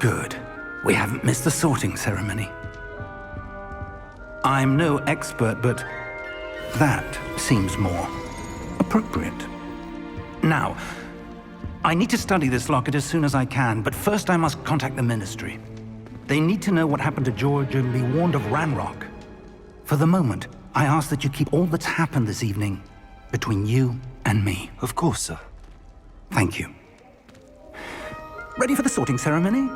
Good. We haven't missed the sorting ceremony. I'm no expert, but that seems more appropriate. Now, I need to study this locket as soon as I can, but first I must contact the Ministry. They need to know what happened to George and be warned of Ranrock. For the moment, I ask that you keep all that's happened this evening between you and me. Of course, sir. Thank you. Ready for the sorting ceremony?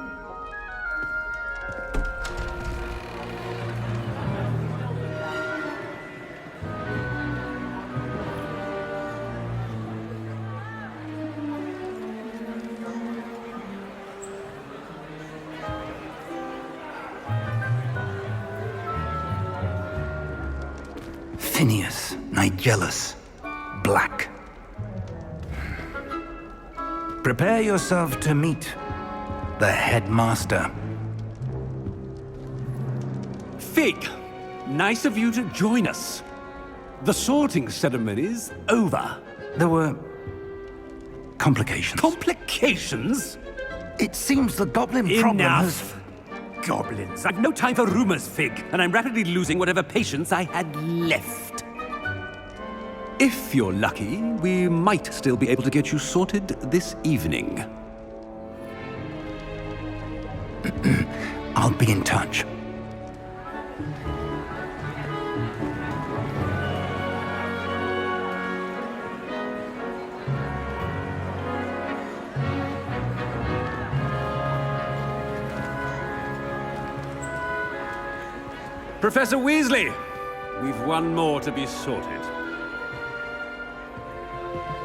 Phineas, Nigellus, Black. Prepare yourself to meet the headmaster. Fig, nice of you to join us. The sorting ceremony's over. There were complications. Complications? It seems the goblin problem has... Enough! Goblins. I've no time for rumors, Fig, and I'm rapidly losing whatever patience I had left. If you're lucky, we might still be able to get you sorted this evening. I'll be in touch. Professor Weasley, we've one more to be sorted.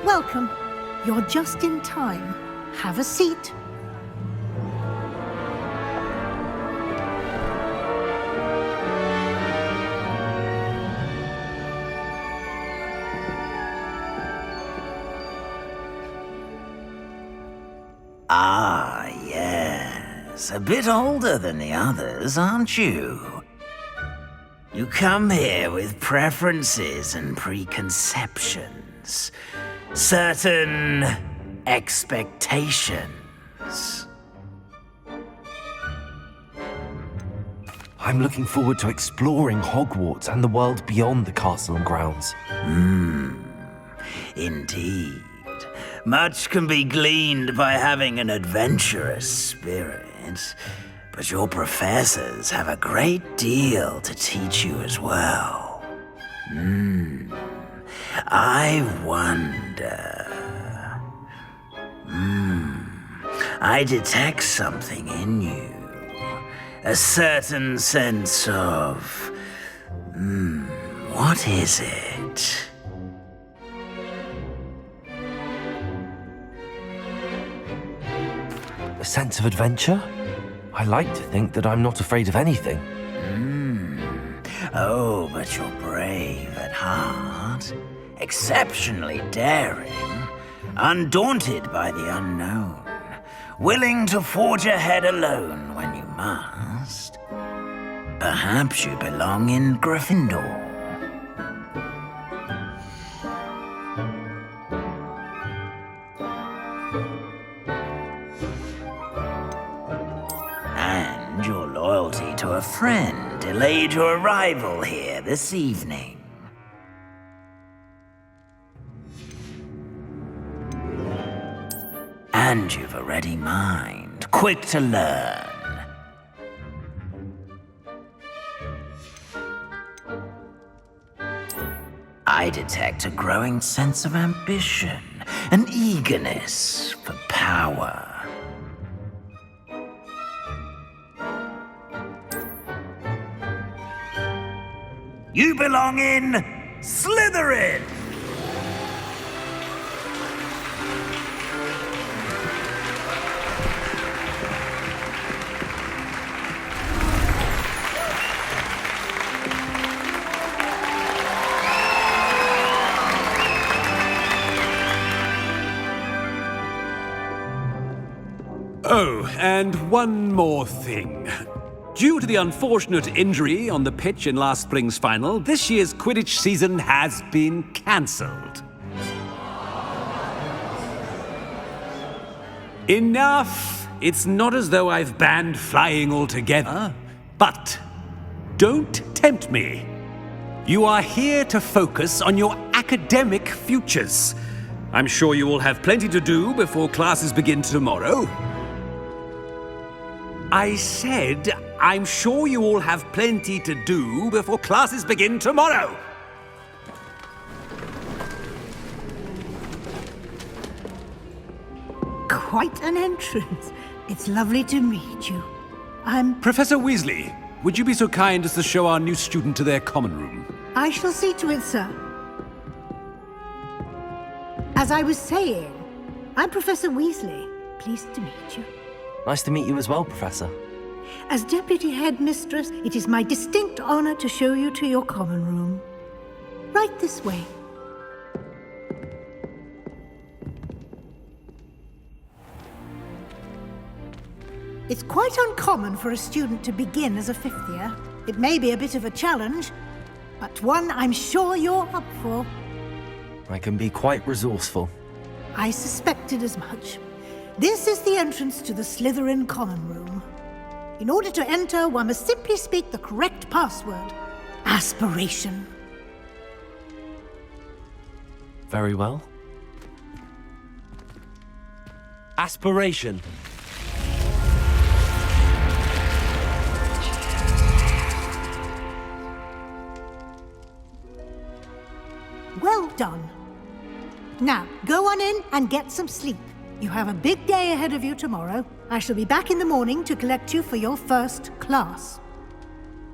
Welcome. You're just in time. Have a seat. Ah, yes. A bit older than the others, aren't you? You come here with preferences and preconceptions. Certain expectations. I'm looking forward to exploring Hogwarts and the world beyond the castle and grounds. Indeed. Much can be gleaned by having an adventurous spirit, but your professors have a great deal to teach you as well. I wonder... I detect something in you. A certain sense of... what is it? A sense of adventure? I like to think that I'm not afraid of anything. Oh, but you're brave at heart. Exceptionally daring. Undaunted by the unknown. Willing to forge ahead alone when you must. Perhaps you belong in Gryffindor. And your loyalty to a friend delayed your arrival here this evening. And you've a ready mind, quick to learn. I detect a growing sense of ambition, an eagerness for power. You belong in Slytherin! Oh, and one more thing. Due to the unfortunate injury on the pitch in last spring's final, this year's Quidditch season has been cancelled. Enough It's not as though I've banned flying altogether, but don't tempt me. You are here to focus on your academic futures. I'm sure you will have plenty to do before classes begin tomorrow. I said, I'm sure you all have plenty to do before classes begin tomorrow. Quite an entrance. It's lovely to meet you. Professor Weasley, would you be so kind as to show our new student to their common room? I shall see to it, sir. As I was saying, I'm Professor Weasley. Pleased to meet you. Nice to meet you as well, Professor. As Deputy Headmistress, it is my distinct honor to show you to your common room. Right this way. It's quite uncommon for a student to begin as a fifth year. It may be a bit of a challenge, but one I'm sure you're up for. I can be quite resourceful. I suspected as much. This is the entrance to the Slytherin common room. In order to enter, one must simply speak the correct password. Aspiration. Very well. Aspiration. Well done. Now, go on in and get some sleep. You have a big day ahead of you tomorrow. I shall be back in the morning to collect you for your first class.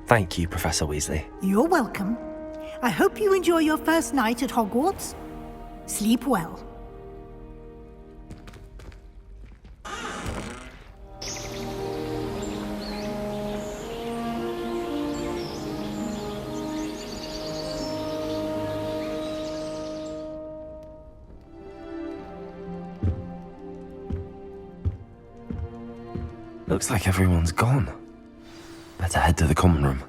Thank you, Professor Weasley. You're welcome. I hope you enjoy your first night at Hogwarts. Sleep well. Looks like everyone's gone. Better head to the common room.